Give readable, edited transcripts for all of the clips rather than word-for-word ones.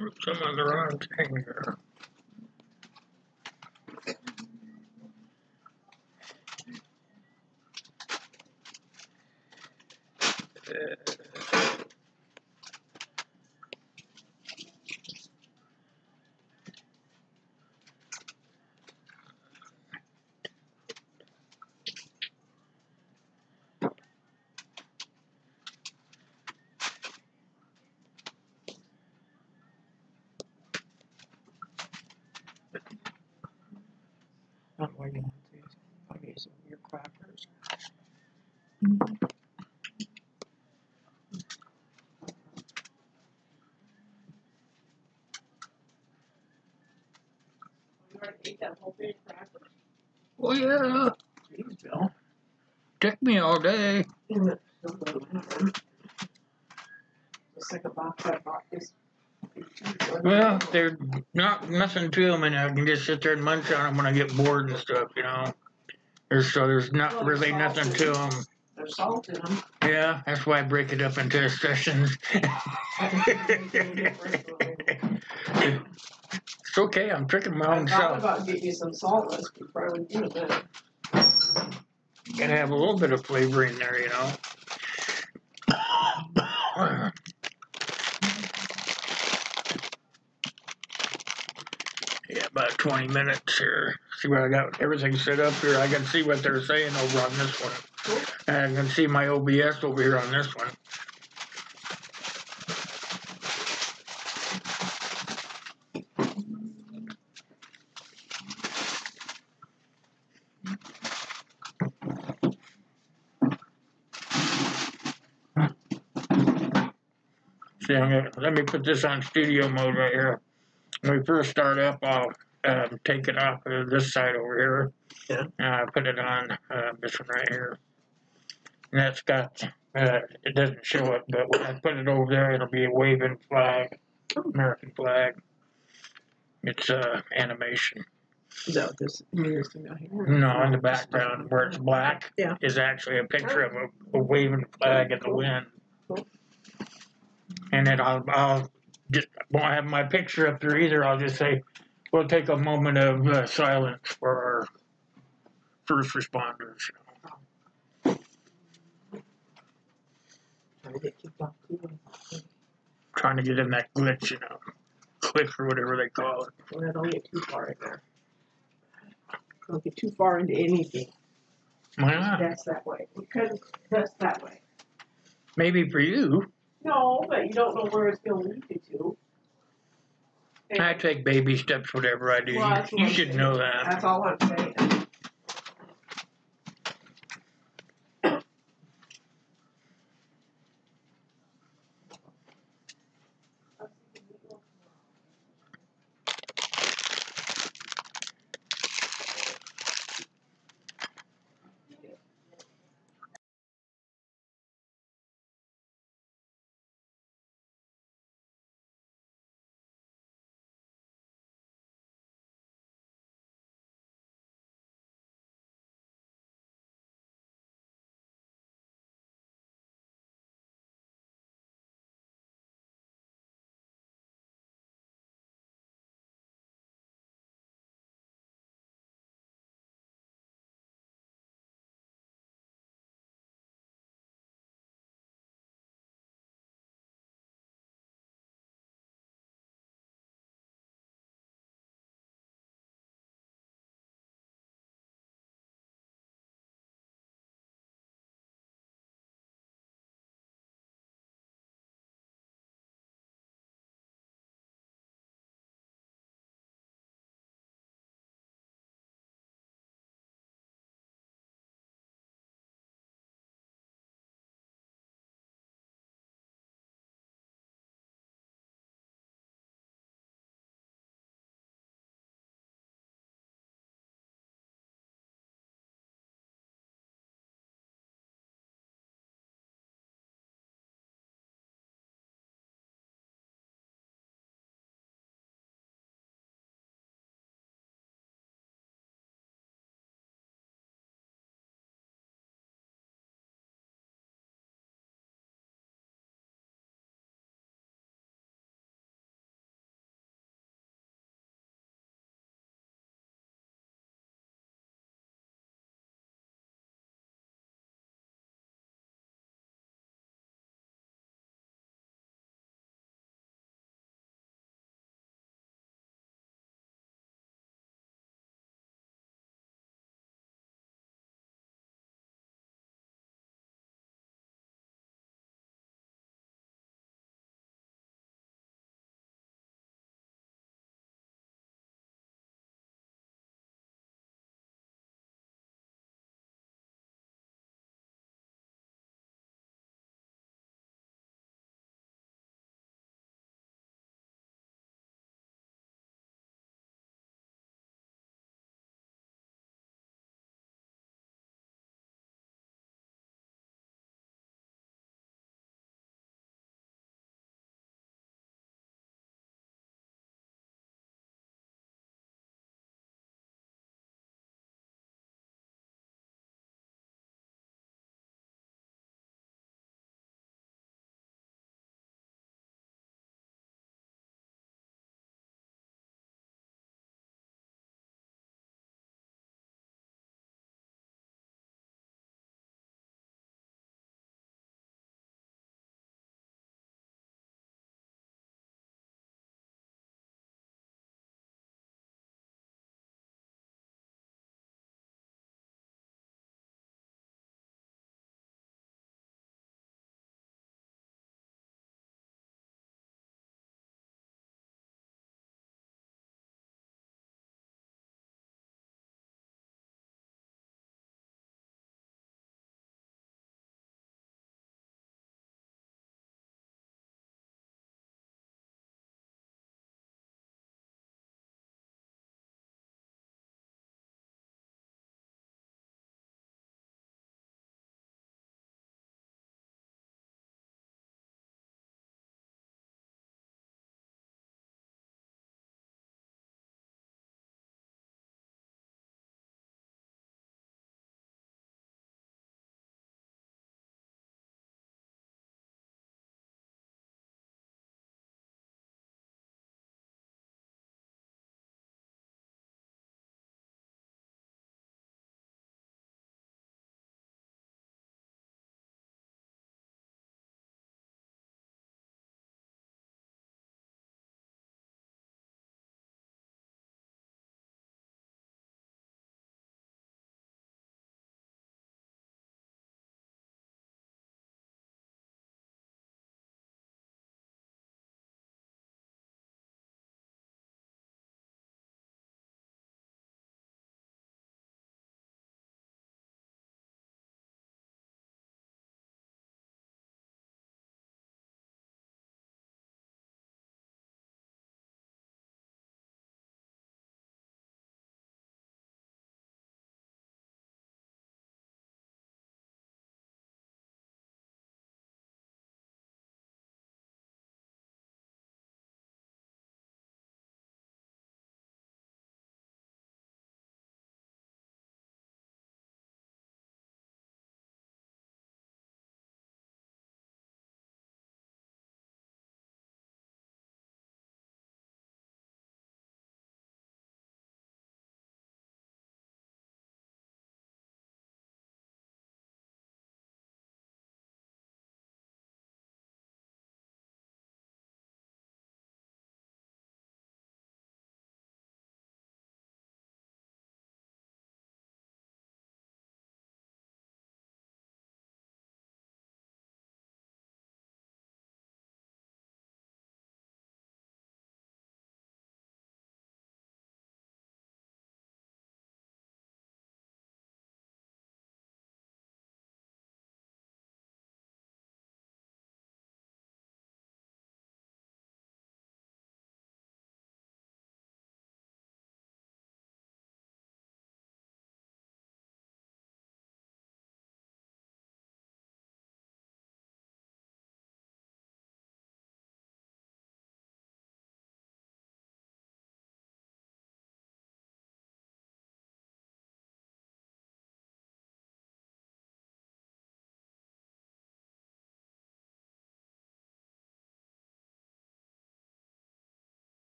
Oops, I'm on the wrong thing here. Not what you want to use. I'll use some of your crackers. You already ate that whole big cracker? Oh yeah. Jeez, Bill. Took me all day. Just like a box I bought this. Well, they're nothing to them, and I can just sit there and munch on them when I get bored and stuff, you know. There's not really nothing to them. There's salt in them. Yeah, that's why I break it up into sessions. It's okay, I'm tricking my own I thought self. about getting you some saltless, but probably do it then. Gotta have a little bit of flavor in there, you know. Yeah, about 20 minutes here. See what I got everything set up here. I can see what they're saying over on this one. Cool. And I can see my OBS over here on this one. See, let me put this on studio mode right here. When we first start up, I'll take it off of this side over here. Yeah. Put it on this one right here. And that's got, it doesn't show it, but when I put it over there, it'll be a waving flag, American flag. It's animation. Is that what this is down here? No, in the background where it's black is actually a picture of a waving flag in the wind. Cool. And then I'll just won't have my picture up there either. I'll just say, we'll take a moment of silence for our first responders. Trying to get in that glitch, you know, click or whatever they call it. Well, don't get too far in there. Don't get too far into anything. Why not? That's that way. Because that's that way. Maybe for you. No, but you don't know where it's going to lead you to. And I take baby steps, whatever I do. Well, You should know that. That's all I'm saying.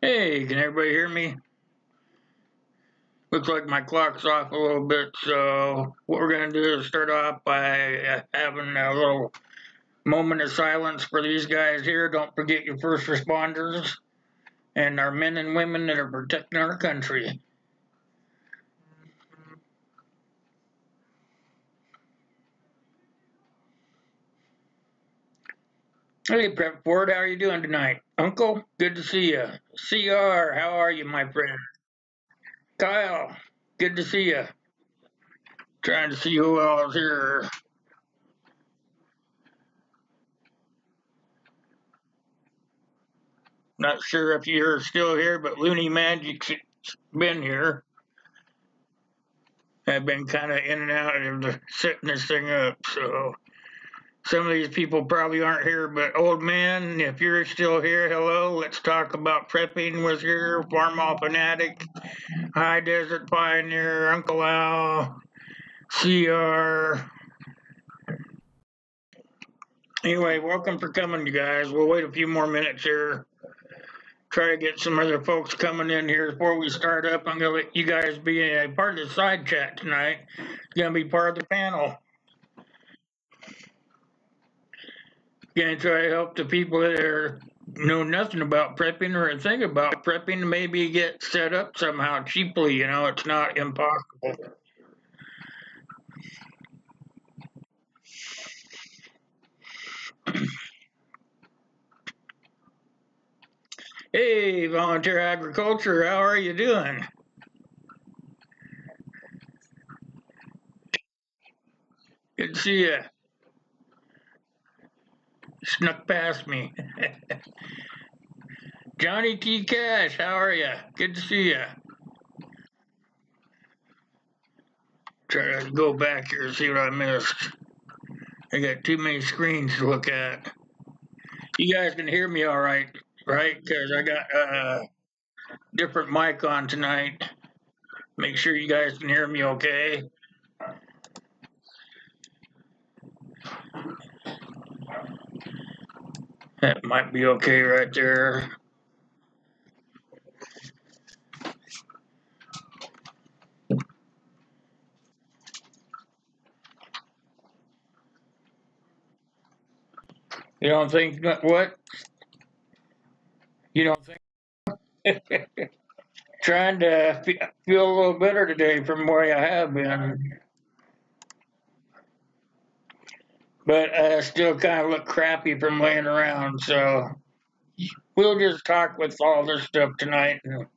Hey, can everybody hear me? Looks like my clock's off a little bit, so what we're going to do is start off by having a little moment of silence for these guys here. Don't forget your first responders and our men and women that are protecting our country. Hey, Prep Ford, how are you doing tonight? Uncle, good to see you. CR, how are you, my friend? Kyle, good to see you. Trying to see who else here. Not sure if you're still here, but Looney Magic's been here. I've been kind of in and out of setting this thing up, so some of these people probably aren't here. But old man, if you're still here, hello. Let's talk about prepping with your Farmall Fanatic, High Desert Pioneer, Uncle Al, CR. Anyway, welcome for coming, you guys. We'll wait a few more minutes here. Try to get some other folks coming in here before we start up. I'm going to let you guys be a part of the side chat tonight. Going to be part of the panel. Going to try to help the people that know nothing about prepping or think about prepping, maybe get set up somehow cheaply. You know, it's not impossible. Hey, Volunteer Agriculture, how are you doing? Good to see you. Snuck past me. Johnny T. Cash, how are you? Good to see you. Try to go back here and see what I missed. I got too many screens to look at. You guys can hear me all right, right? Because I got a different mic on tonight. Make sure you guys can hear me okay. That might be okay right there. You don't think what? You don't think? Trying to feel a little better today from where I have been, but I still kind of look crappy from laying around. So we'll just talk with all this stuff tonight. And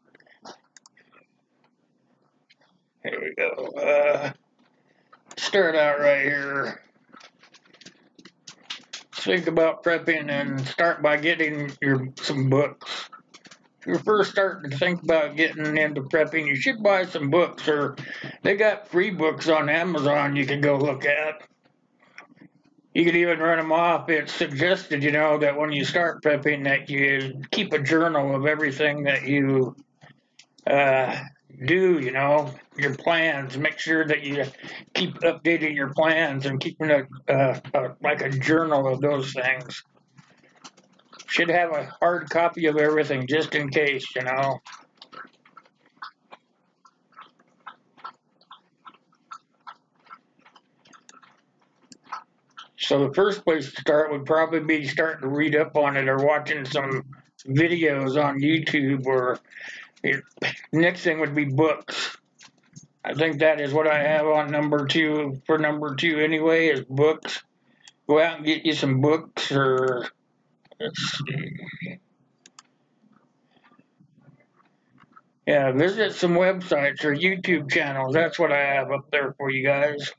here we go. Start out right here. Think about prepping and start by getting some books. If you're first starting to think about getting into prepping, you should buy some books, or they got free books on Amazon you can go look at. You could even run them off. It's suggested, you know, that when you start prepping, that you keep a journal of everything that you do, you know, your plans. Make sure that you keep updating your plans and keeping like a journal of those things. Should have a hard copy of everything just in case, you know. So the first place to start would probably be starting to read up on it or watching some videos on YouTube, or next thing would be books. I think that is what I have on number two anyway, is books. Go out and get you some books, or let's see. Yeah, visit some websites or YouTube channels. That's what I have up there for you guys.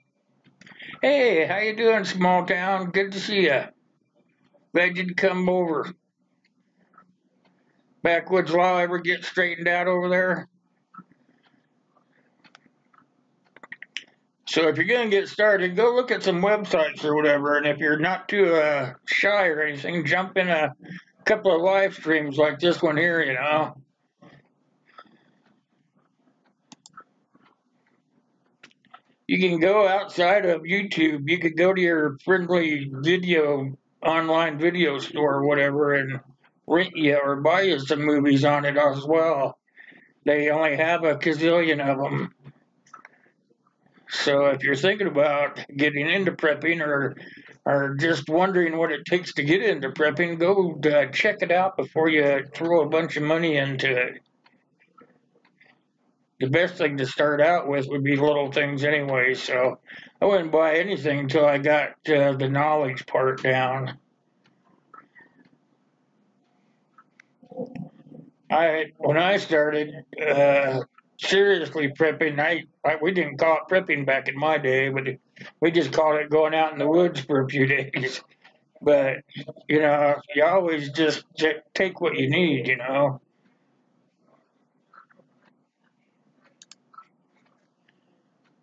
Hey, how you doing, small town? Good to see you. Glad you'd come over. Backwoods law ever get straightened out over there? So if you're going to get started, go look at some websites or whatever. And if you're not too shy or anything, jump in a couple of live streams like this one here, you know. You can go outside of YouTube. You could go to your friendly video, online video store or whatever, and rent you or buy you some movies on it as well. They only have a gazillion of them. So if you're thinking about getting into prepping or just wondering what it takes to get into prepping, go check it out before you throw a bunch of money into it. The best thing to start out with would be little things anyway. So I wouldn't buy anything until I got the knowledge part down. When I started seriously prepping, we didn't call it prepping back in my day, but we just called it going out in the woods for a few days. But you always just take what you need.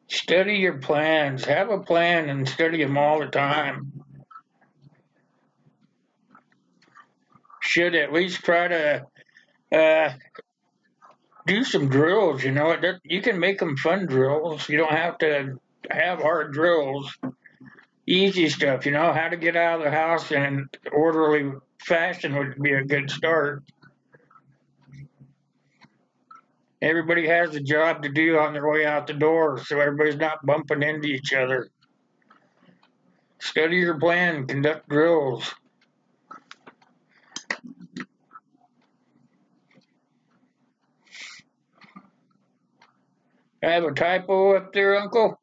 Study your plans. Have a plan and study them all the time. Should at least try to uh, do some drills. You can make them fun drills. You don't have to have hard drills. Easy stuff. How to get out of the house in an orderly fashion would be a good start. Everybody has a job to do on their way out the door, so everybody's not bumping into each other. Study your plan, conduct drills. I have a typo up there, Uncle.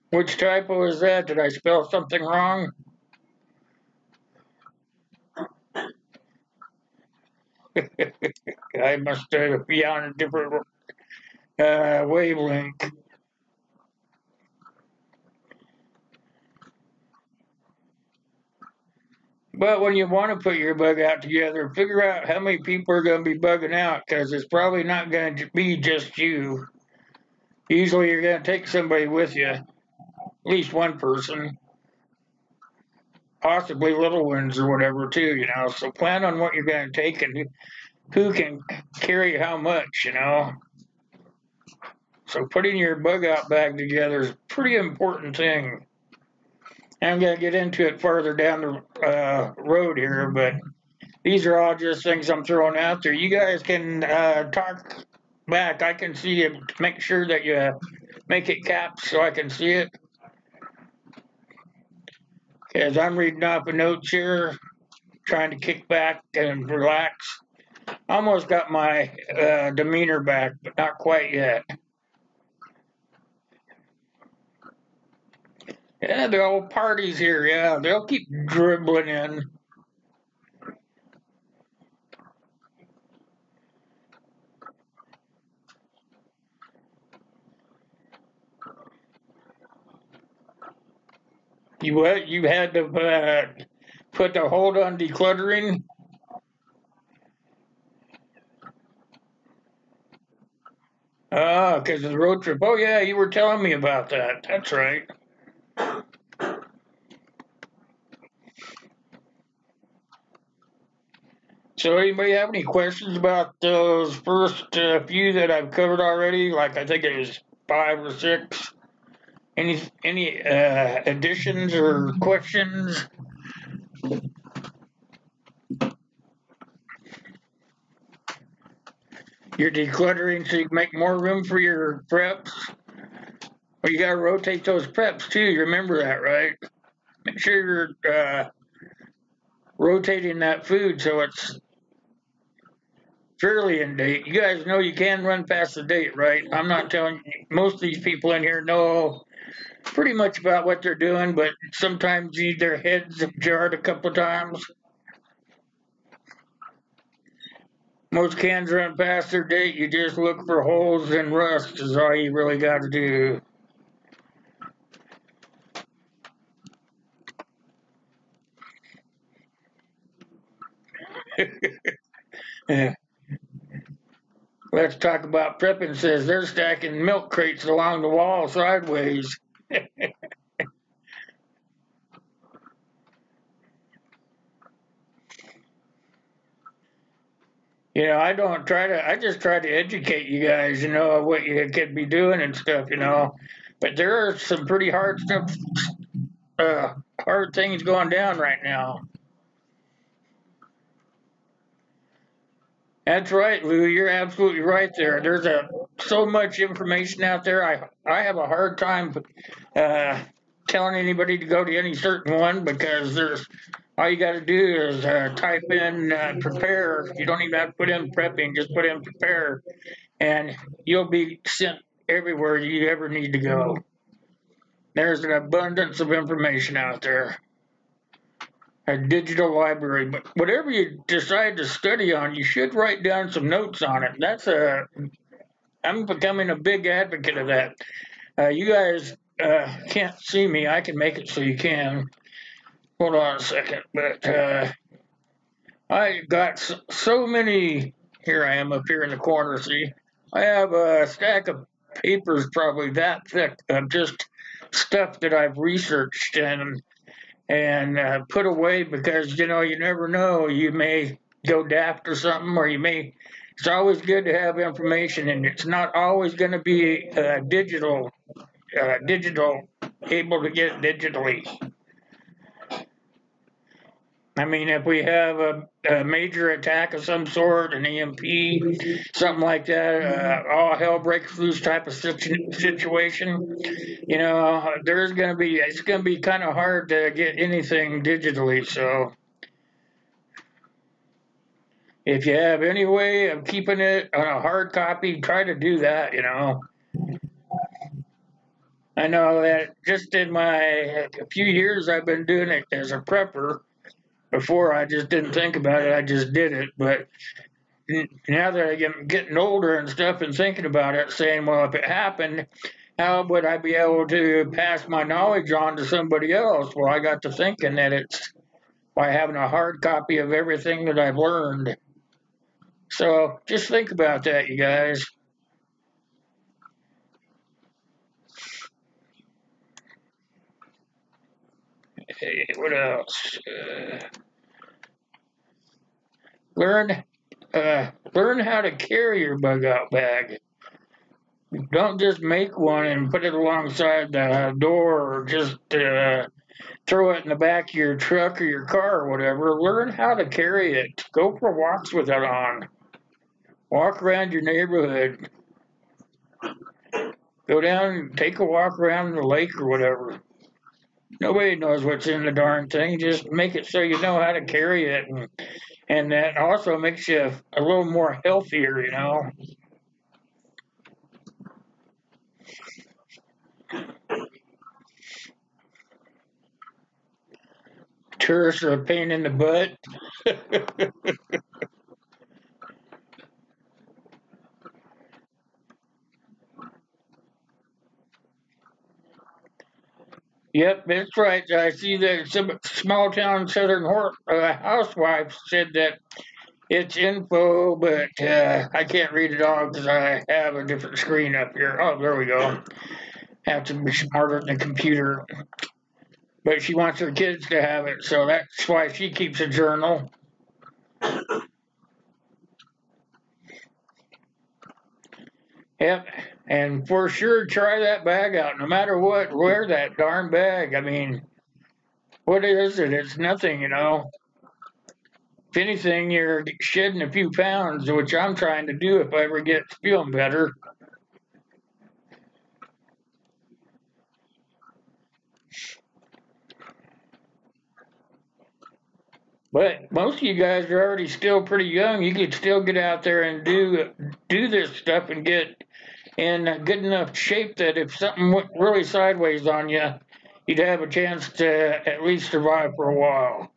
Which typo is that? Did I spell something wrong? I must be on a different wavelength. But when you want to put your bug out together, figure out how many people are going to be bugging out, because it's probably not going to be just you. Usually you're going to take somebody with you, at least one person, possibly little ones or whatever too, So plan on what you're going to take and who can carry how much. So putting your bug out bag together is a pretty important thing. I'm going to get into it farther down the road here, but these are all just things I'm throwing out there. You guys can talk back. I can see it. Make sure that you make it caps so I can see it. Because I'm reading off a notes here, trying to kick back and relax. Almost got my demeanor back, but not quite yet. Yeah, the old parties here, yeah, they'll keep dribbling in. You what? You had to put the hold on decluttering? Because of the road trip. Oh, yeah, you were telling me about that. That's right. So, anybody have any questions about those first few that I've covered already? Like, I think it was 5 or 6. Any additions or questions? You're decluttering so you can make more room for your preps. Well, you got to rotate those preps too. You remember that, right? Make sure you're rotating that food so it's fairly in date. You guys know you can run past the date, right? I'm not telling you. Most of these people in here know pretty much about what they're doing, but sometimes their heads have jarred a couple of times. Most cans run past their date. You just look for holes and rust is all you really got to do. Yeah. Let's talk about prepping. Says they're stacking milk crates along the wall sideways. I just try to educate you guys, what you could be doing and stuff, But there are some pretty hard things going down right now. That's right, Lou. You're absolutely right there. There's so much information out there. I have a hard time uh, telling anybody to go to any certain one because there's all you got to do is type in prepare. You don't even have to put in prepping. Just put in prepare, and you'll be sent everywhere you ever need to go. There's an abundance of information out there. A digital library, but whatever you decide to study on, you should write down some notes on it. I'm becoming a big advocate of that. You guys can't see me. I can make it so you can. Hold on a second, but I got so many. Here I am up here in the corner. See, I have a stack of papers probably that thick of just stuff that I've researched and put away because you never know, you may go daft or something, or you may. It's always good to have information, and it's not always going to be digital, able to get it digitally. I mean, if we have a major attack of some sort, an EMP, something like that, all hell breaks loose type of situation, it's going to be kind of hard to get anything digitally. So if you have any way of keeping it on a hard copy, try to do that, I know that just in a few years I've been doing it as a prepper. Before I just didn't think about it, I just did it. But now that I'm getting older and stuff and thinking about it, saying, well, if it happened, how would I be able to pass my knowledge on to somebody else? Well, I got to thinking that it's by having a hard copy of everything that I've learned. So just think about that, you guys. Hey, what else? Learn learn how to carry your bug out bag. Don't just make one and put it alongside the door or just throw it in the back of your truck or your car or whatever. Learn how to carry it. Go for walks with it on. Walk around your neighborhood. Go down and take a walk around the lake or whatever. Nobody knows what's in the darn thing. Just make it so you know how to carry it. And that also makes you a little more healthier. Tourists are a pain in the butt. Yep, that's right. I see that some small town southern housewife said that it's info, but I can't read it all because I have a different screen up here. Oh, there we go. Have to be smarter than the computer. But she wants her kids to have it, so that's why she keeps a journal. Yep, and for sure, try that bag out. No matter what, wear that darn bag. I mean, what is it? It's nothing. If anything, you're shedding a few pounds, which I'm trying to do if I ever get feeling better. But most of you guys are already still pretty young. You could still get out there and do this stuff and get in good enough shape that if something went really sideways on you, you'd have a chance to at least survive for a while.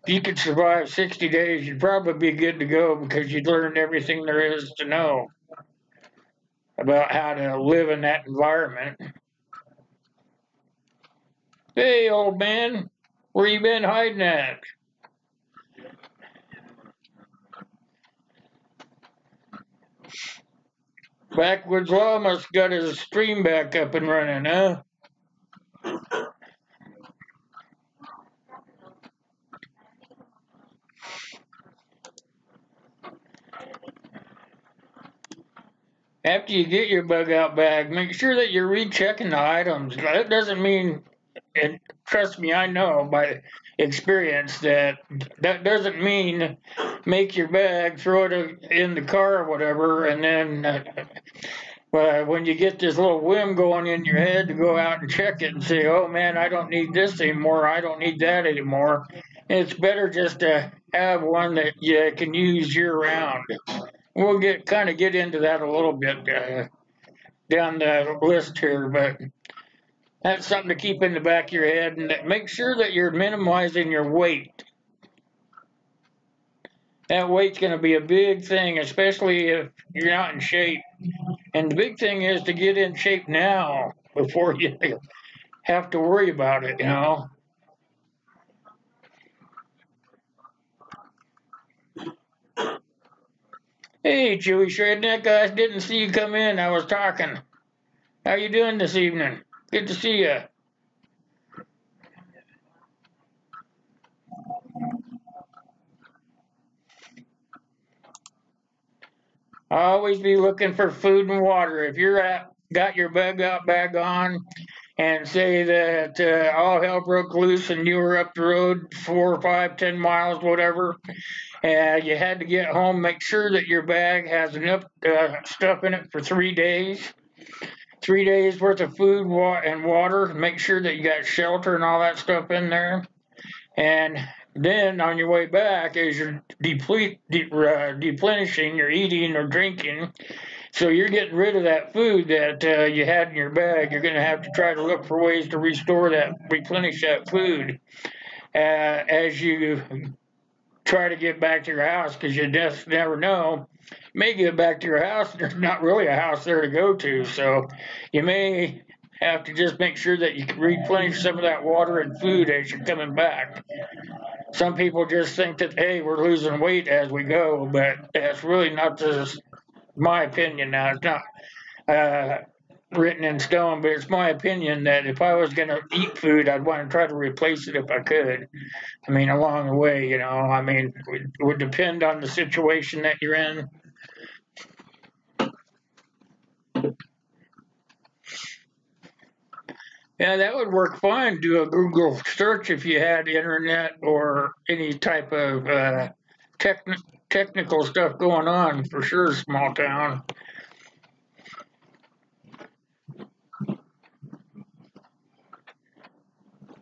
If you could survive 60 days, you'd probably be good to go because you'd learned everything there is to know about how to live in that environment. Hey, old man, where you been hiding at? Backwoods Law must got his stream back up and running, huh? After you get your bug out bag, make sure that you're rechecking the items. That doesn't mean, and trust me, I know by experience that doesn't mean make your bag, throw it in the car or whatever, and then when you get this little whim going in your head to go out and check it and say, oh man, I don't need this anymore, I don't need that anymore, it's better just to have one that you can use year round. We'll kind of get into that a little bit down the list here, but that's something to keep in the back of your head, and make sure that you're minimizing your weight. That weight's going to be a big thing, especially if you're not in shape. And the big thing is to get in shape now before you have to worry about it, you know. Hey, Chewy Shredneck, I didn't see you come in. I was talking. How you doing this evening? Good to see you. Always be looking for food and water. If you're got your bag on, and say that all hell broke loose and you were up the road 4, 5, 10 miles, whatever, and you had to get home, make sure that your bag has enough stuff in it for 3 days. 3 days worth of food and water. Make sure that you got shelter and all that stuff in there. And then on your way back, as you're replenishing, you're eating or drinking, so you're getting rid of that food that you had in your bag. You're going to have to try to look for ways to replenish that food as you try to get back to your house, because you just never know. You may get back to your house, there's not really a house there to go to, so you may have to just make sure that you can replenish some of that water and food as you're coming back. Some people just think that, hey, we're losing weight as we go, but that's really not my opinion. Now, it's not written in stone, but it's my opinion that if I was going to eat food, I'd want to try to replace it if I could. I mean, along the way, you know, I mean, it would depend on the situation that you're in. Yeah, that would work fine. Do a Google search if you had internet or any type of technical stuff going on, for sure, small town.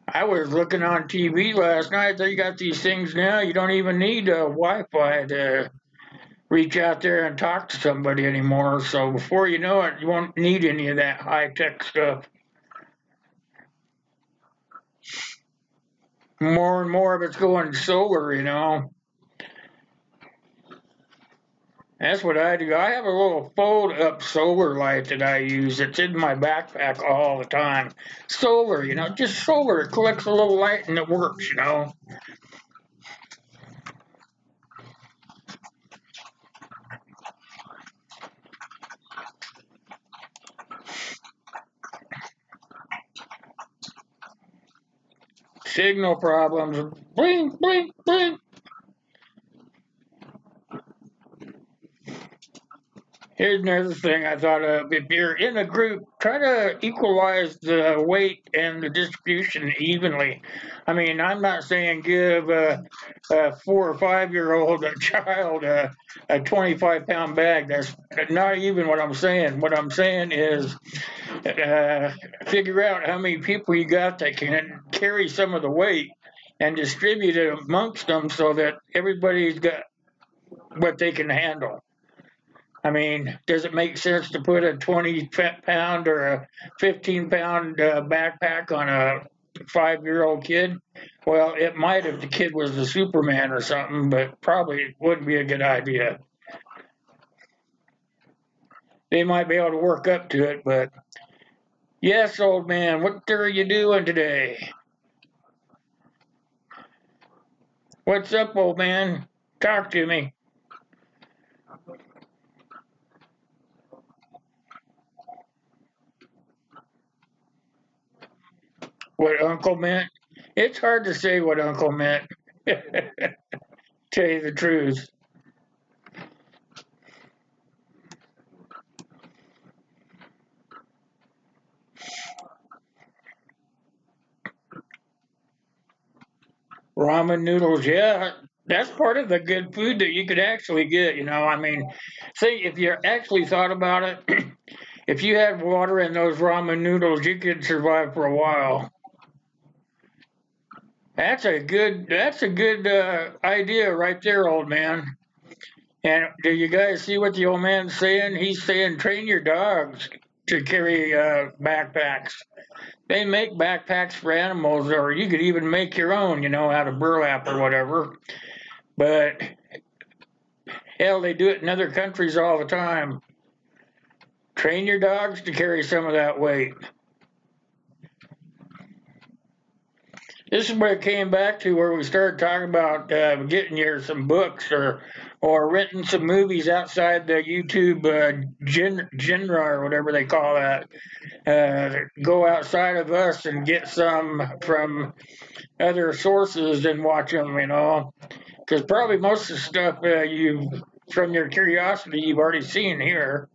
I was looking on TV last night. They got these things now. You don't even need Wi-Fi to reach out there and talk to somebody anymore. So before you know it, you won't need any of that high-tech stuff. More and more of it's going solar, you know. That's what I do. I have a little fold-up solar light that I use. It's in my backpack all the time. Solar, you know, just solar. It collects a little light and it works, you know. Signal problems. Blink, blink, blink. Here's another thing I thought of. If you're in a group, try to equalize the weight and the distribution evenly. I mean, I'm not saying give a 4 or 5-year-old child a 25-pound bag. That's not even what I'm saying. What I'm saying is figure out how many people you got that can carry some of the weight and distribute it amongst them so that everybody's got what they can handle. I mean, does it make sense to put a 20-pound or a 15-pound backpack on a 5-year-old kid? Well, it might if the kid was the Superman or something, but probably wouldn't be a good idea. They might be able to work up to it, but yes, old man, what are you doing today? What's up, old man? Talk to me. What Uncle meant? It's hard to say what Uncle meant. Tell you the truth. Ramen noodles, yeah. That's part of the good food that you could actually get. I mean, say if you actually thought about it, if you had water in those ramen noodles, you could survive for a while. That's a good idea right there, old man. And do you guys see what the old man's saying? He's saying train your dogs to carry backpacks. They make backpacks for animals, or you could even make your own, out of burlap or whatever. But hell, they do it in other countries all the time. Train your dogs to carry some of that weight. This is where it came back to where we started talking about getting you some books or renting some movies outside the YouTube genre or whatever they call that. Go outside of us and get some from other sources and watch them. Because probably most of the stuff from your curiosity you've already seen here.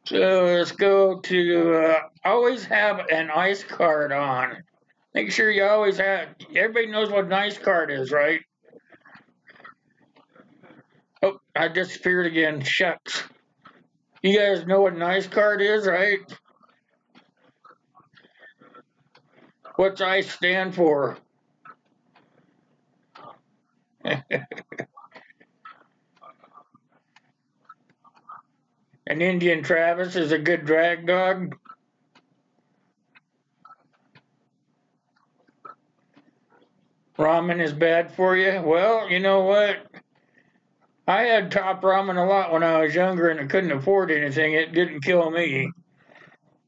So let's go to always have an ice card on. Make sure you always have. Everybody knows what an ice card is, right? Oh, I disappeared again. Shucks. You guys know what an ice card is, right? What's ICE stand for? An Indian Travis is a good drag dog. Ramen is bad for you. Well, you know what? I had top ramen a lot when I was younger and I couldn't afford anything. It didn't kill me.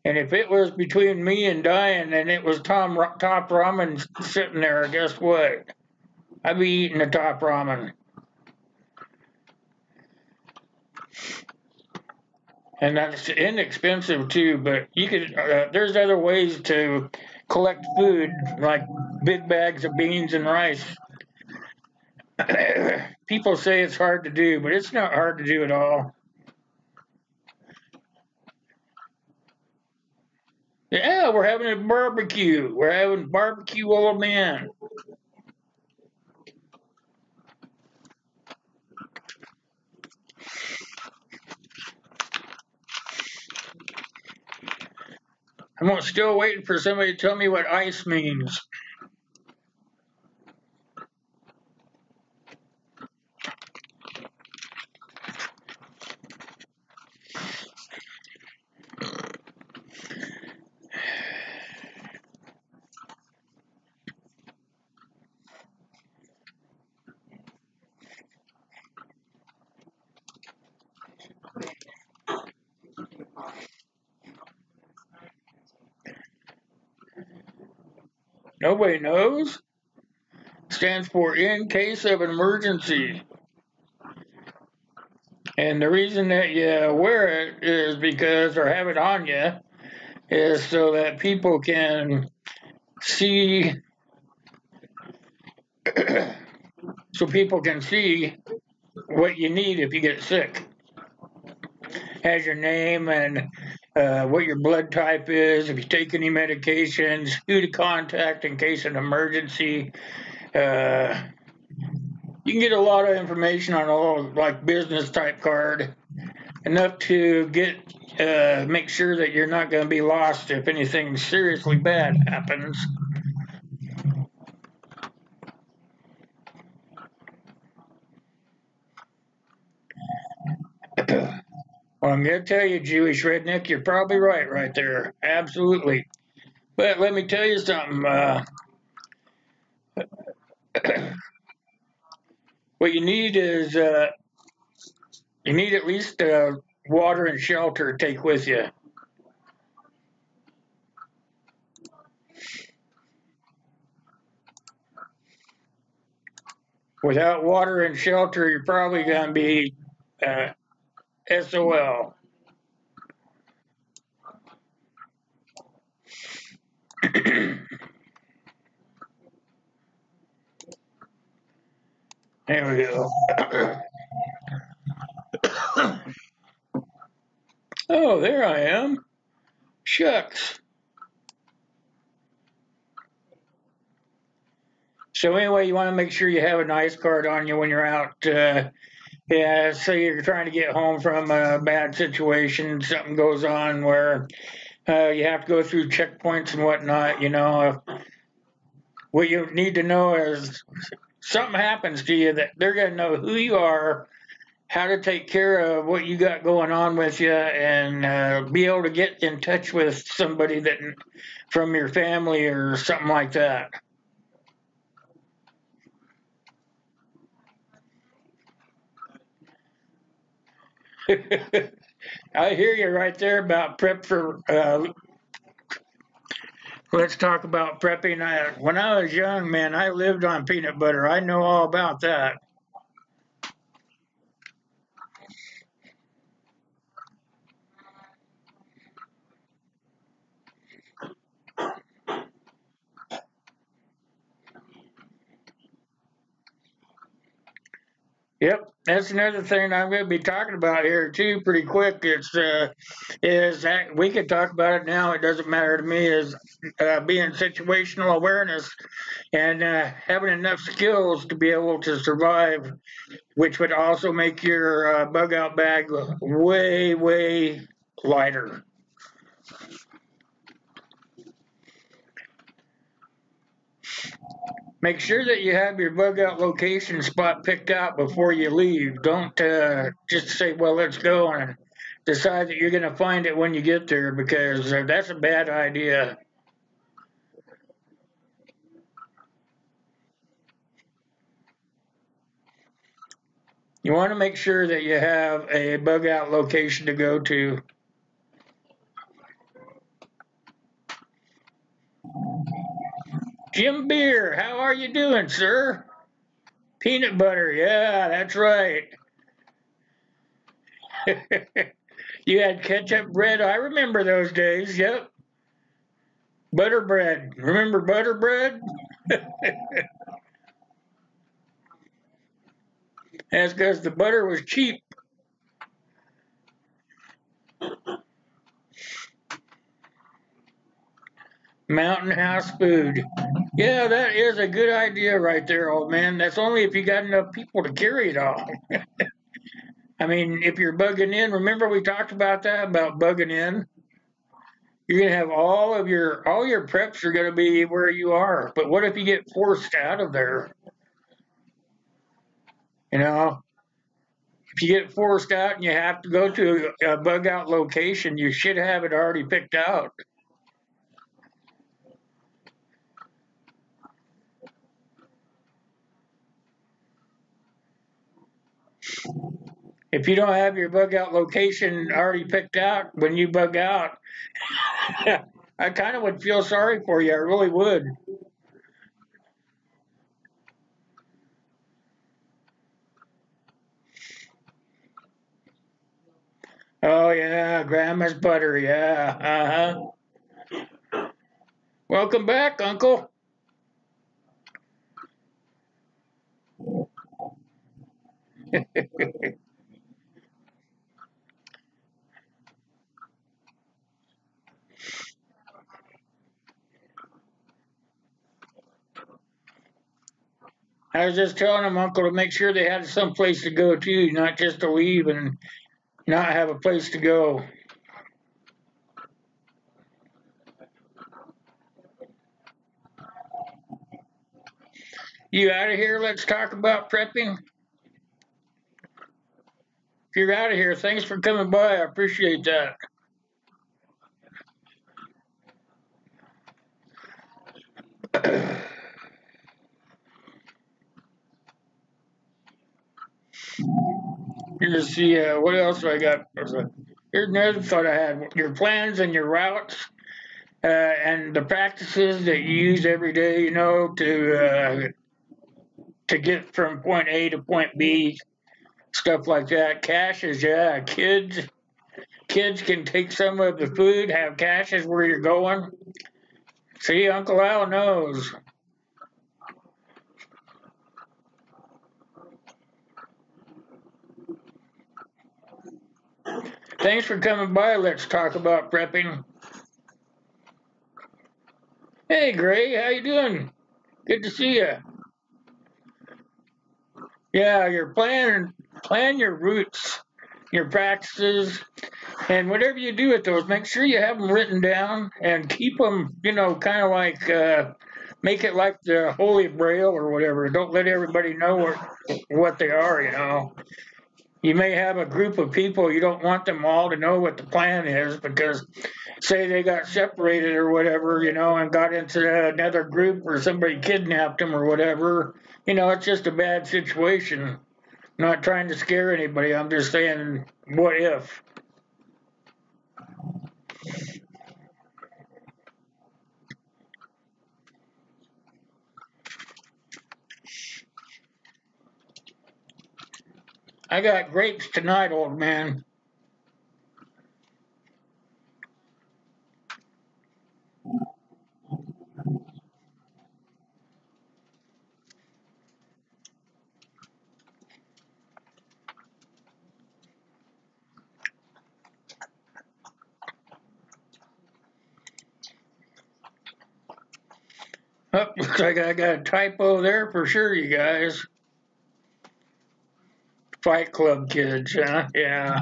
And if it was between me and dying and it was top ramen sitting there, guess what? I'd be eating the top ramen. And that's inexpensive too, but you could, there's other ways to collect food, like big bags of beans and rice. People say it's hard to do, but it's not hard to do at all. Yeah, we're having a barbecue. We're having barbecue, old man. I'm still waiting for somebody to tell me what ice means. Nobody knows. Stands for in case of an emergency. And the reason that you wear it is because, or have it on you, is so that people can see, so people can see what you need if you get sick. Has your name and what your blood type is, if you take any medications, who to contact in case of an emergency. You can get a lot of information on a little like business type card, enough to make sure that you're not going to be lost if anything seriously bad happens. Well, I'm going to tell you, Jewish redneck, you're probably right there. Absolutely. But let me tell you something. What you need is you need at least water and shelter to take with you. Without water and shelter, you're probably going to be SOL. There we go. Oh, there I am. Shucks. So anyway, you want to make sure you have an ice card on you when you're out. Yeah, say you're trying to get home from a bad situation, something goes on where you have to go through checkpoints and whatnot. What you need to know is something happens to you that they're going to know who you are, how to take care of what you got going on with you, and be able to get in touch with somebody that from your family or something like that. I hear you right there about prep for. Let's talk about prepping. When I was young, man, I lived on peanut butter. I know all about that. Yep, that's another thing I'm going to be talking about here too, pretty quick. Is that we could talk about it now. It doesn't matter to me. Is being situational awareness and having enough skills to be able to survive, which would also make your bug out bag way, way lighter. Make sure that you have your bug out location spot picked out before you leave. Don't just say, well, let's go, and decide that you're going to find it when you get there, because that's a bad idea. You want to make sure that you have a bug out location to go to. Jim Beer, how are you doing, sir? Peanut butter, yeah, that's right. You had ketchup bread. I remember those days. Yep. Butter bread. Remember butter bread? That's because the butter was cheap. Mountain House food. Yeah, that is a good idea right there, old man. That's only if you got enough people to carry it all. I mean, if you're bugging in, remember we talked about that, about bugging in? You're gonna have all your preps are gonna be where you are. But what if you get forced out of there? You know, if you get forced out and you have to go to a bug out location, you should have it already picked out. If you don't have your bug out location already picked out when you bug out, I kind of would feel sorry for you. I really would. Oh yeah, grandma's butter. Yeah. Welcome back, Uncle. I was just telling him, Uncle, to make sure they had some place to go too, not just to leave and not have a place to go. You out of here? Let's talk about prepping. If you're out of here, thanks for coming by. I appreciate that. Here's the what else do I got? Here's another thought I had. Your plans and your routes, and the practices that you use every day. To get from point A to point B, stuff like that. Caches, yeah. Kids can take some of the food, have caches where you're going. See, Uncle Al knows. Thanks for coming by. Let's talk about prepping. Hey, Gray, how you doing? Good to see you. Yeah, you're plan your routes, your practices, and whatever you do with those, make sure you have them written down and keep them, kind of like make it like the Holy Grail or whatever. Don't let everybody know what they are. You may have a group of people, you don't want them all to know what the plan is because say they got separated or whatever, and got into another group or somebody kidnapped them or whatever. It's just a bad situation. Not trying to scare anybody. I'm just saying, what if? I got grapes tonight, old man. Oh, looks like I got a typo there for sure, you guys. Fight Club kids, huh? Yeah.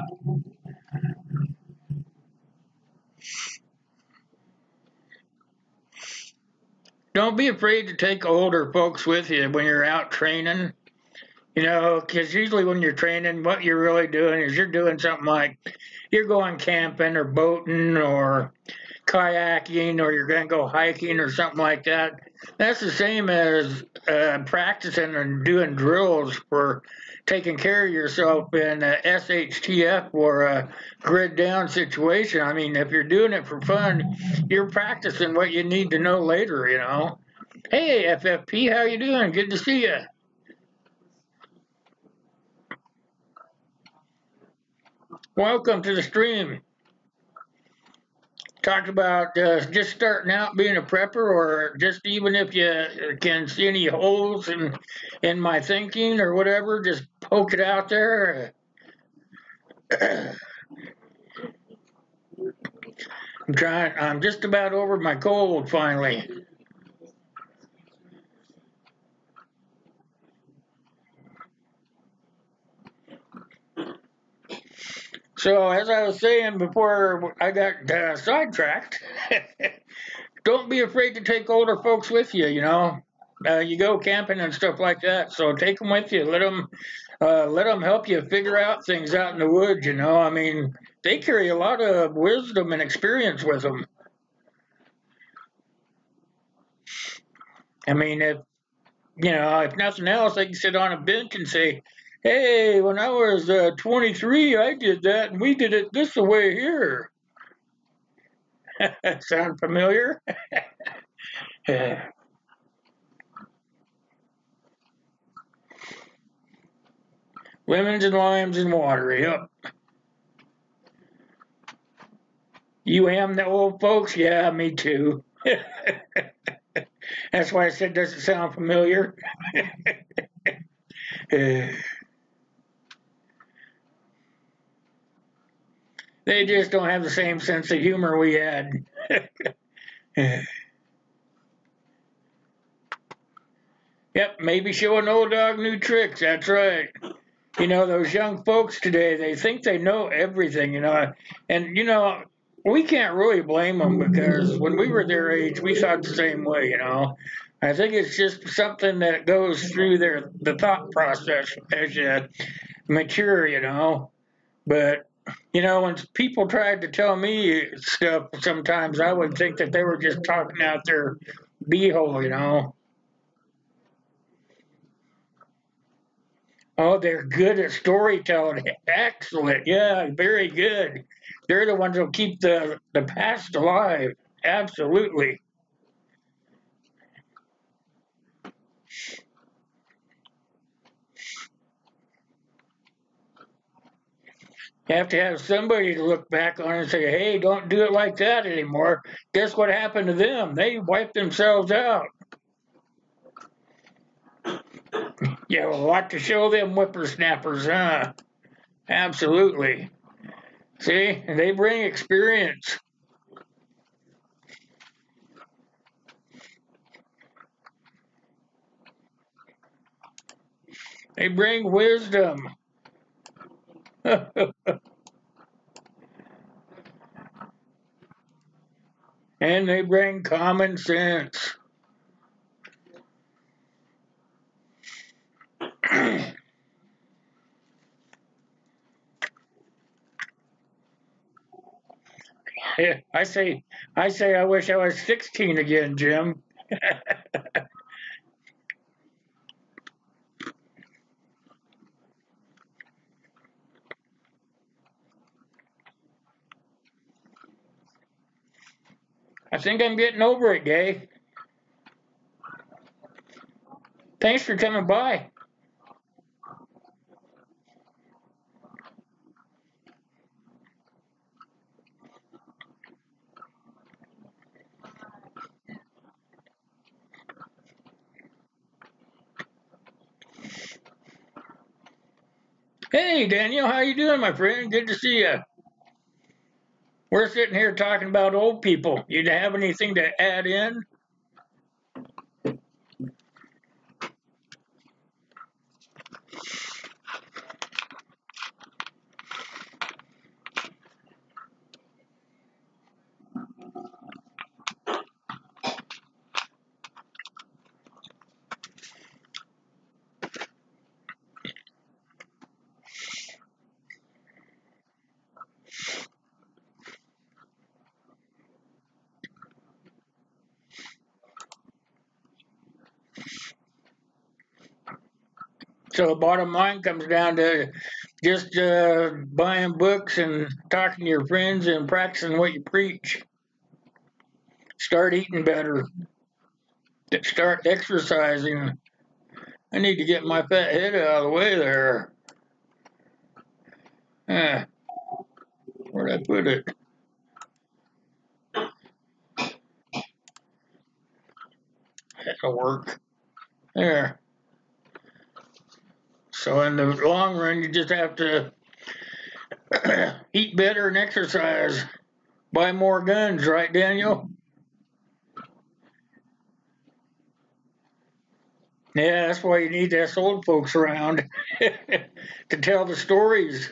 Don't be afraid to take older folks with you when you're out training. Because usually when you're training, what you're really doing is you're doing something like you're going camping or boating or kayaking or you're going to go hiking or something like that. That's the same as practicing and doing drills for taking care of yourself in a SHTF or a grid down situation. I mean, if you're doing it for fun, you're practicing what you need to know later. Hey, FFP, how you doing? Good to see you. Welcome to the stream. Talked about just starting out being a prepper, or just even if you can see any holes in my thinking or whatever, just poke it out there. I'm trying. I'm just about over my cold finally. So as I was saying before, I got sidetracked. Don't be afraid to take older folks with you. You go camping and stuff like that. So take them with you. Let them help you figure out things out in the woods. I mean, they carry a lot of wisdom and experience with them. I mean, if nothing else, they can sit on a bench and say, "Hey, when I was 23, I did that, and we did it this way here." Sound familiar? Lemons and limes and water. Yep. You am the old folks? Yeah, me too. That's why I said, does it sound familiar? They just don't have the same sense of humor we had. Yep, maybe show an old dog new tricks. That's right. Those young folks today, they think they know everything. And we can't really blame them because when we were their age, we thought the same way. I think it's just something that goes through the thought process as you mature. But when people tried to tell me stuff, sometimes I would think that they were just talking out their beehole. Oh, they're good at storytelling. Excellent. Yeah, very good. They're the ones who'll keep the past alive. Absolutely. You have to have somebody to look back on and say, hey, don't do it like that anymore. Guess what happened to them? They wiped themselves out. You have a lot to show them whippersnappers, huh? Absolutely. See, and they bring experience. They bring wisdom. And they bring common sense. Yeah, I wish I was 16 again, Jim. I think I'm getting over it, Gay. Thanks for coming by. Hey, Daniel, how you doing, my friend? Good to see you. We're sitting here talking about old people. You have anything to add in? So the bottom line comes down to just buying books and talking to your friends and practicing what you preach. Start eating better. Start exercising. I need to get my fat head out of the way there. Where'd I put it? That'll work. There. So in the long run, you just have to eat better and exercise. Buy more guns, right, Daniel? Yeah, that's why you need us old folks around to tell the stories.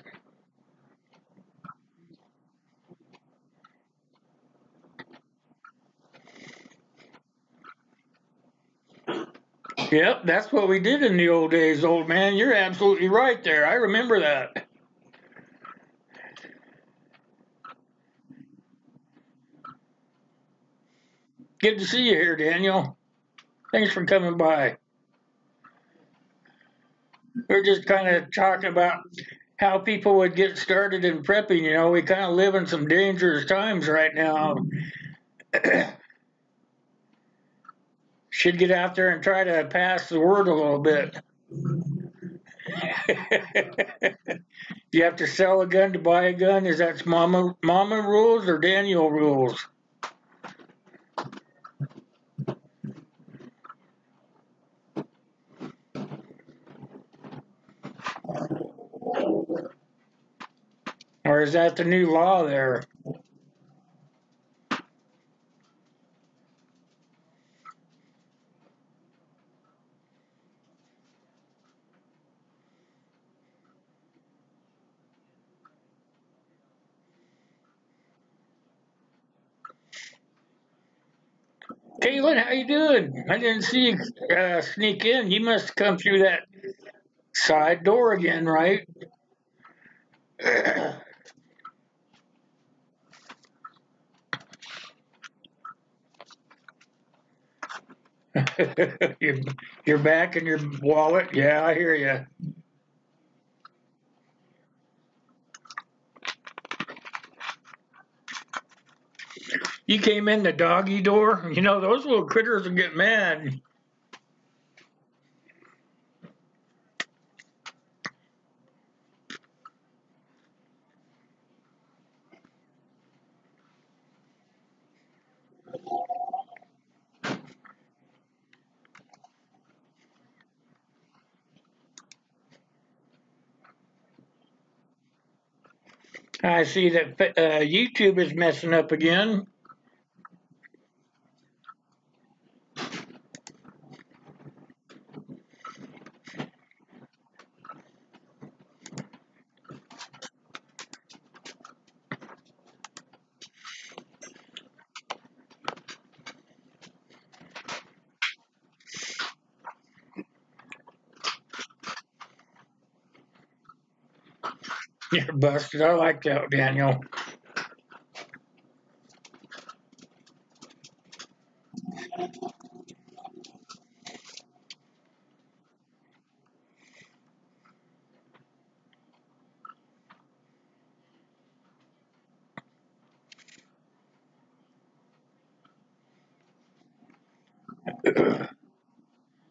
Yep, that's what we did in the old days, old man. You're absolutely right there. I remember that. Good to see you here, Daniel. Thanks for coming by. We're just kind of talking about how people would get started in prepping. You know, we kind of live in some dangerous times right now. Should get out there and try to pass the word a little bit. You have to sell a gun to buy a gun. Is that mama rules or Daniel rules? Or is that the new law there? Caitlin, how you doing? I didn't see you sneak in. You must come through that side door again, right? Your back and your wallet. Yeah, I hear you. You came in the doggy door. You know those little critters will get mad. I see that YouTube is messing up again. You're busted. I like that, Daniel.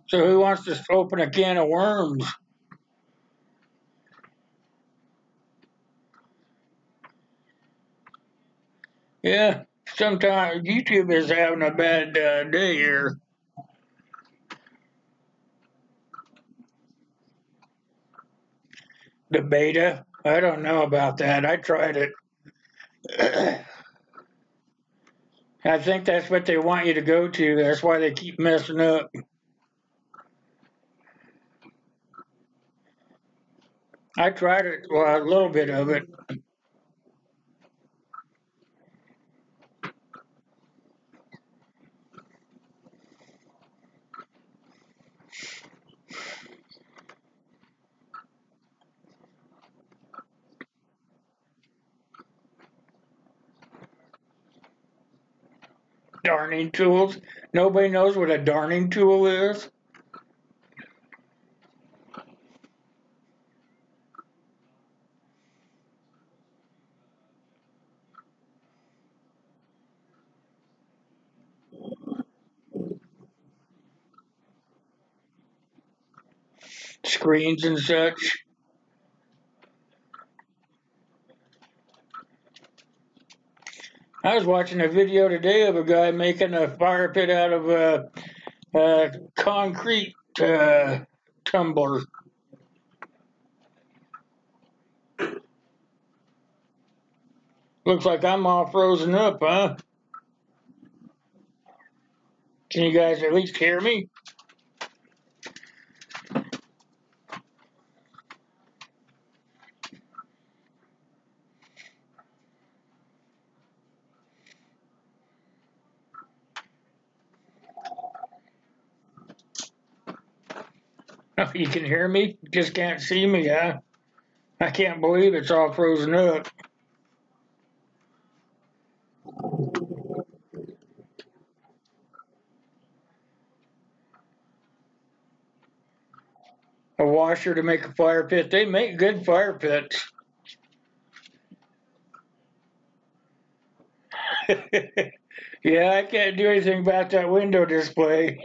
So who wants to open a can of worms? Yeah, sometimes YouTube is having a bad day here. The beta? I don't know about that. I tried it. I think that's what they want you to go to. That's why they keep messing up. I tried it, well, a little bit of it. Darning tools. Nobody knows what a darning tool is. Screens and such. I was watching a video today of a guy making a fire pit out of a concrete tumbler. Looks like I'm all frozen up, huh? Can you guys at least hear me? Oh, you can hear me? Just can't see me, huh? I can't believe it's all frozen up. A washer to make a fire pit. They make good fire pits. Yeah, I can't do anything about that window display.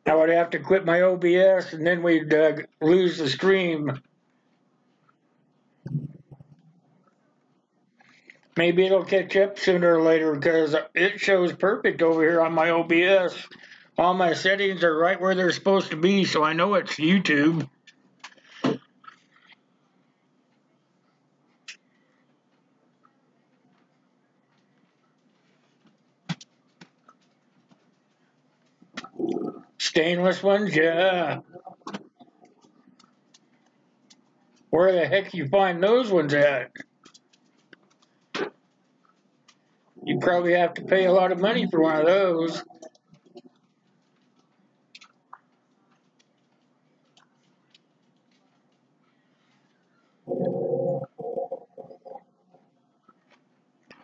I would have to quit my OBS and then we'd lose the stream. Maybe it'll catch up sooner or later because it shows perfect over here on my OBS. All my settings are right where they're supposed to be, so I know it's YouTube. Stainless ones, yeah. Where the heck you find those ones at? You probably have to pay a lot of money for one of those.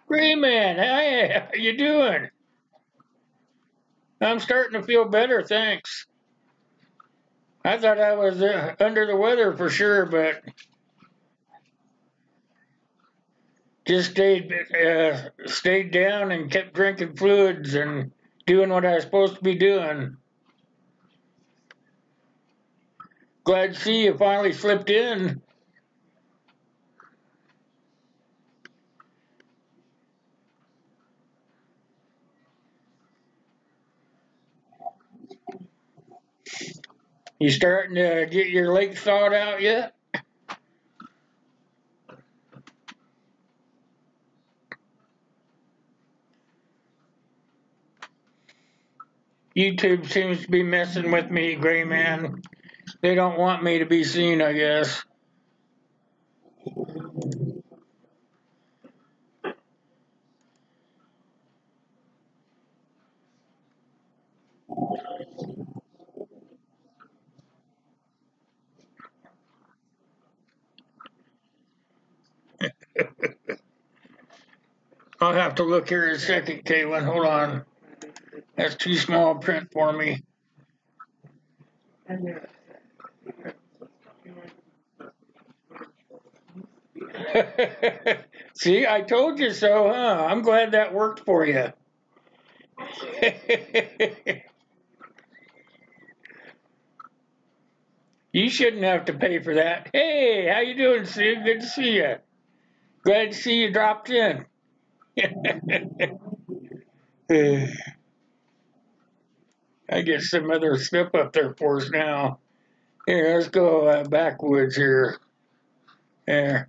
Gray man, hey, how you doing? I'm starting to feel better, thanks. I thought I was under the weather for sure, but just stayed down and kept drinking fluids and doing what I was supposed to be doing. Glad to see you finally slipped in. You starting to get your lake thawed out yet? YouTube seems to be messing with me, Gray Man. They don't want me to be seen, I guess. I'll have to look here in a second, Caitlin. Hold on. That's too small print for me. And there. See, I told you so, huh? I'm glad that worked for you. You shouldn't have to pay for that. Hey, how you doing, Sue? Good to see you. Glad to see you dropped in. I get some other stuff up there for us now. Here, let's go backwoods here. There.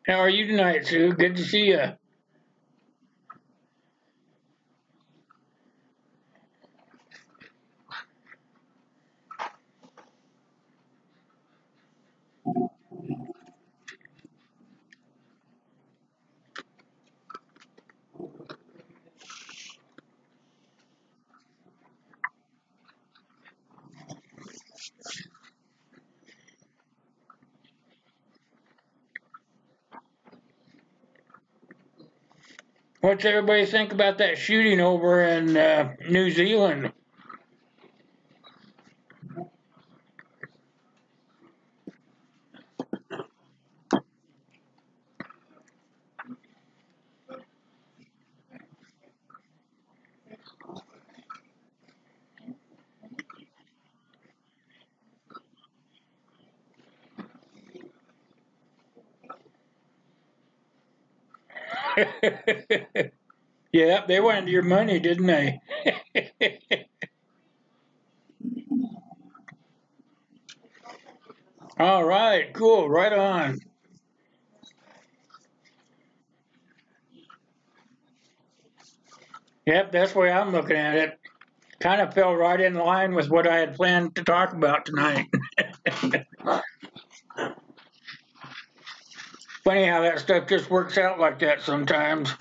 How are you tonight, Sue? Good to see you. What's everybody think about that shooting over in New Zealand? Yeah, they wanted your money, didn't they? All right, cool, right on. Yep, that's the way I'm looking at it. Kind of fell right in line with what I had planned to talk about tonight. Funny how that stuff just works out like that sometimes.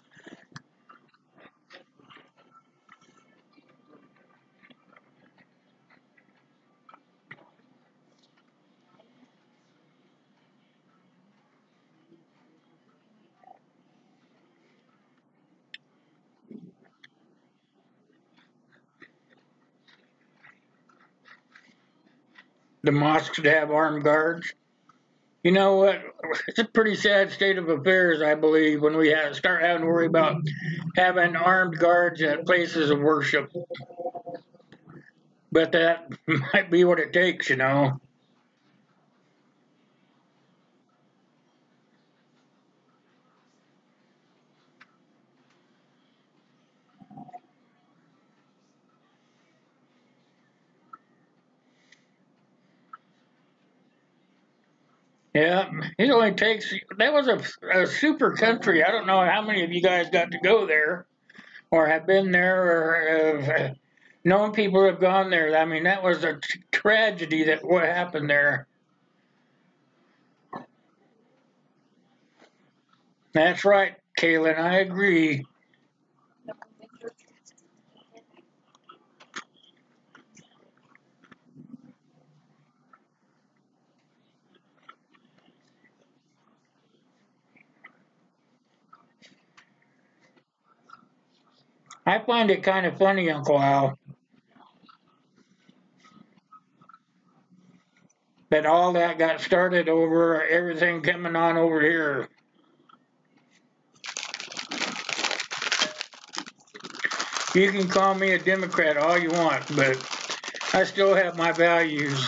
The mosques to have armed guards. You know what? It's a pretty sad state of affairs, I believe, when we start having to worry about having armed guards at places of worship. But that might be what it takes, you know. Yeah, it only takes. That was a super country. I don't know how many of you guys got to go there or have been there or have known people who have gone there. I mean, that was a tragedy that what happened there. That's right, Kaylin. I agree. I find it kind of funny, Uncle Al, that all that got started over everything coming on over here. You can call me a Democrat all you want, but I still have my values.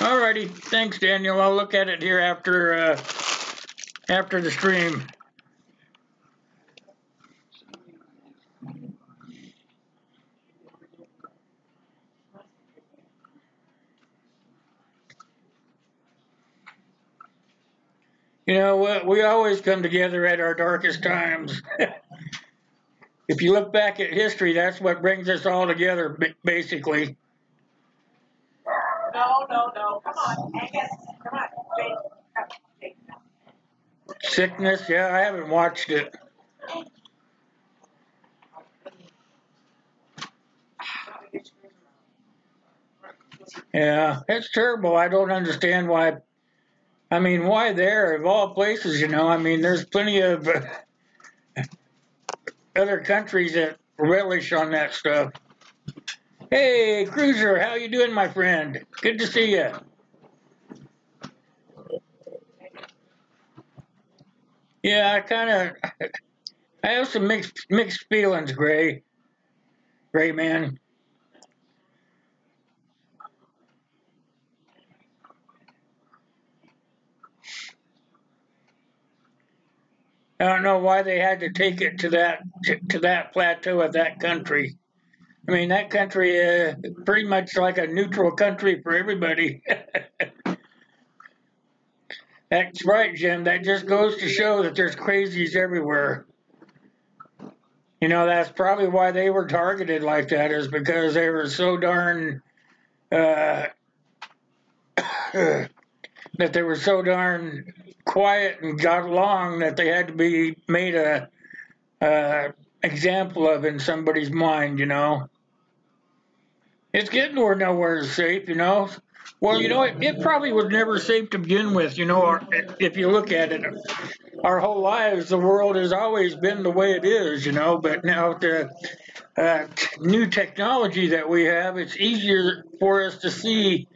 Alrighty, thanks, Daniel. I'll look at it here after the stream. You know what? We always come together at our darkest times. If you look back at history, that's what brings us all together, basically. No, no, no. Come on, Angus. Come on, Jake. Come, Jake. Sickness, yeah, I haven't watched it. Yeah, it's terrible. I don't understand why. I mean, why there of all places? I mean, there's plenty of other countries that relish on that stuff. Hey, Cruiser, how you doing, my friend? Good to see you. Yeah, I have some mixed feelings, Gray man. I don't know why they had to take it to that plateau of that country. I mean, that country pretty much like a neutral country for everybody. That's right, Jim. That just goes to show that there's crazies everywhere. That's probably why they were targeted like that, is because they were so darn uh, that they were so darn quiet and got along that they had to be made a example of in somebody's mind. It's getting where nowhere is safe. Well, it probably was never safe to begin with. If you look at it, our whole lives, the world has always been the way it is. But now the new technology that we have, it's easier for us to see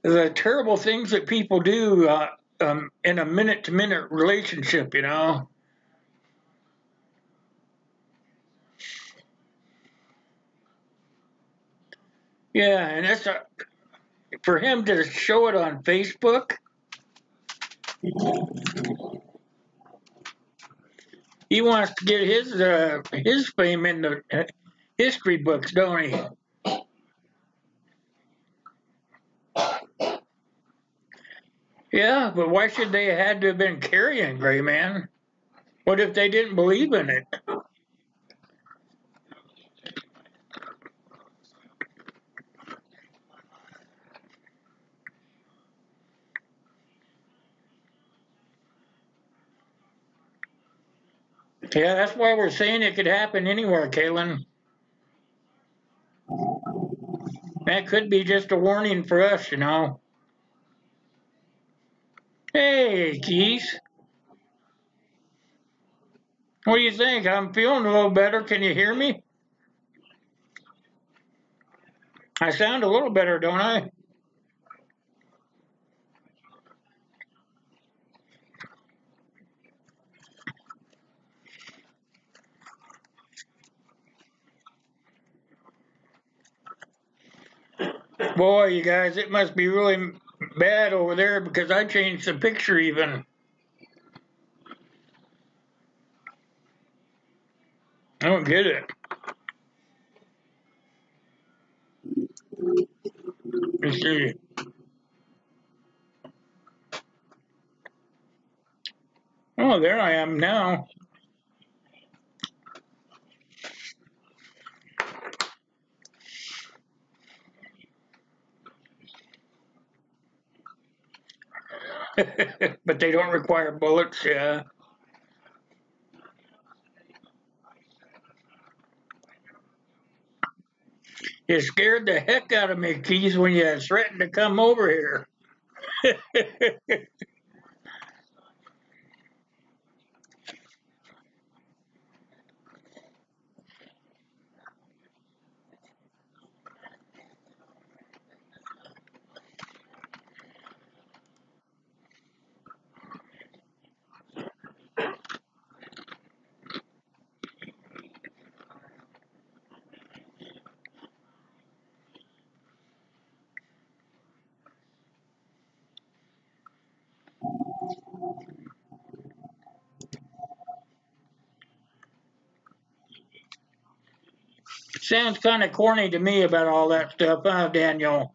the terrible things that people do in a minute-to-minute relationship. Yeah, and for him to show it on Facebook. He wants to get his fame in the history books, don't he? Yeah, but why should they had to have been carrying Gray Man? What if they didn't believe in it? Yeah, that's why we're saying it could happen anywhere, Kalen. That could be just a warning for us. Hey, Keith. What do you think? I'm feeling a little better. Can you hear me? I sound a little better, don't I? Boy, you guys, it must be really bad over there because I changed the picture even. I don't get it. Let's see. Oh, there I am now. But they don't require bullets, yeah. You scared the heck out of me, Keith, when you threatened to come over here. Sounds kind of corny to me about all that stuff, huh, Daniel?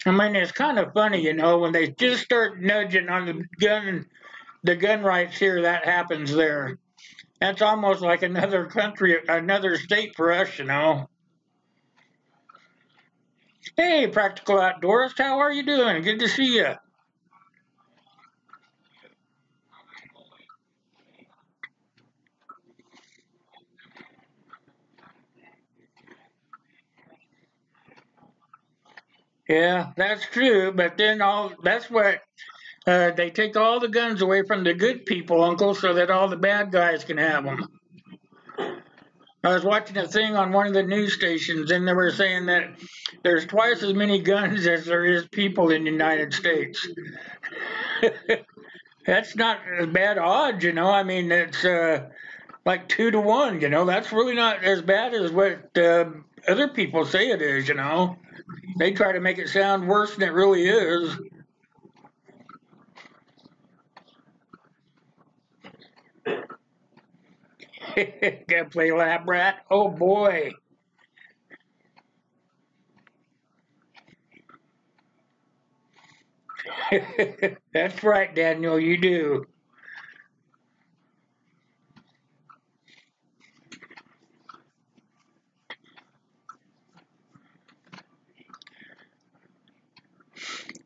I mean, it's kind of funny, when they just start nudging on the gun rights here, that happens there. That's almost like another country, another state for us. Hey, Practical Outdoorist, how are you doing? Good to see you. Yeah, that's true. But then that's what they take all the guns away from the good people, Uncle, so that all the bad guys can have them. I was watching a thing on one of the news stations, and they were saying that there's twice as many guns as there is people in the United States. That's not as bad odds, I mean, it's like 2 to 1. That's really not as bad as what other people say it is. They try to make it sound worse than it really is. Gotta play lab rat. Oh boy. That's right, Daniel. You do.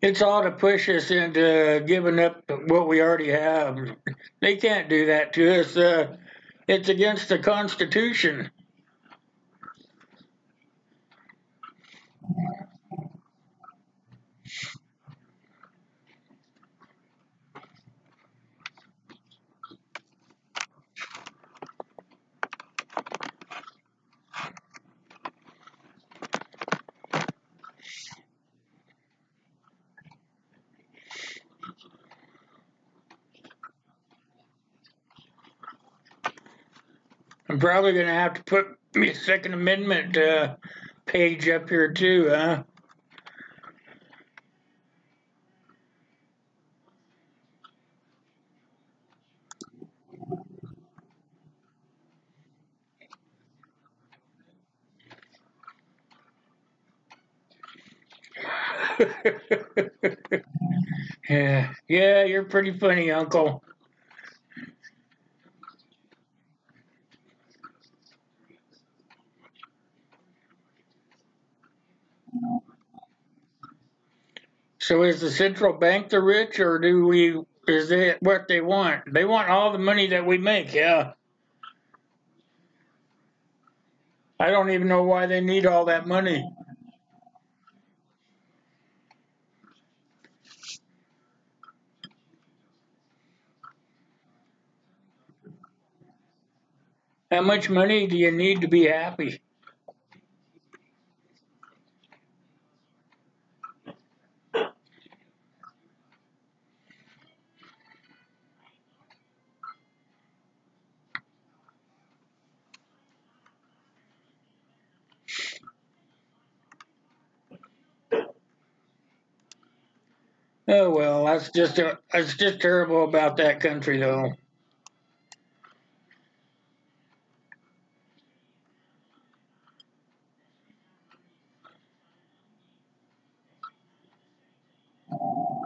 It's all to push us into giving up what we already have. They can't do that to us. It's against the Constitution. I'm probably going to have to put my Second Amendment page up here too, huh? Yeah, you're pretty funny, Uncle. So is the central bank the rich, or is it what they want? They want all the money that we make, yeah. I don't even know why they need all that money. How much money do you need to be happy? Oh well, that's just terrible about that country, though.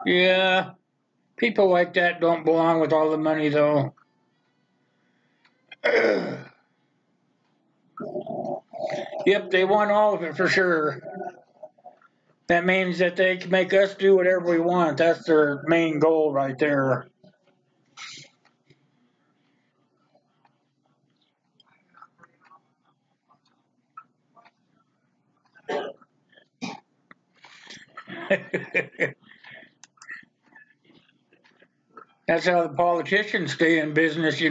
Yeah, people like that don't belong with all the money, though. Yep, they want all of it for sure. That means that they can make us do whatever we want. That's their main goal right there. That's how the politicians stay in business.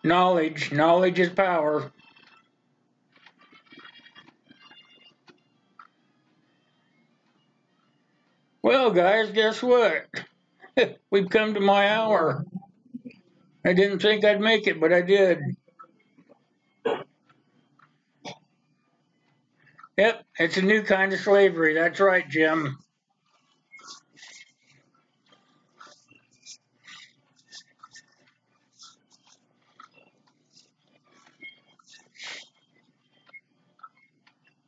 Knowledge is power. Well, guys, guess what? We've come to my hour. I didn't think I'd make it, but I did. Yep, it's a new kind of slavery. That's right, Jim.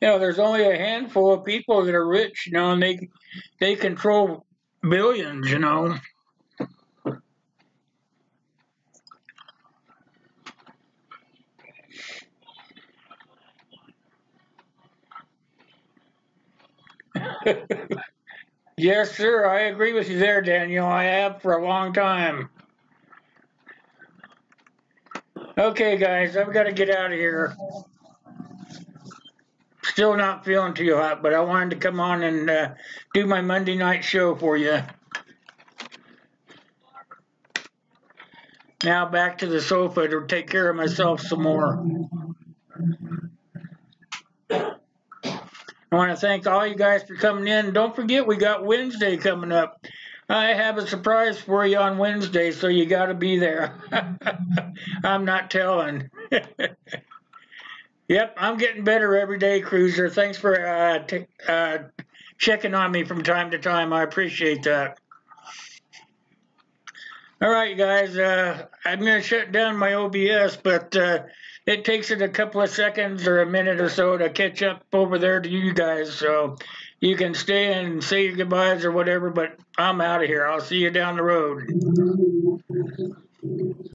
There's only a handful of people that are rich, and they control billions. Yes, sir. I agree with you there, Daniel. I have for a long time. Okay, guys, I've got to get out of here. Still not feeling too hot, but I wanted to come on and do my Monday night show for you. Now back to the sofa to take care of myself some more. I want to thank all you guys for coming in. Don't forget, we got Wednesday coming up. I have a surprise for you on Wednesday, so you got to be there. I'm not telling. Yep, I'm getting better every day, Cruiser. Thanks for checking on me from time to time. I appreciate that. All right, you guys, I'm going to shut down my OBS, but it takes it a couple of seconds or a minute or so to catch up over there to you guys. So you can stay and say your goodbyes or whatever, but I'm out of here. I'll see you down the road.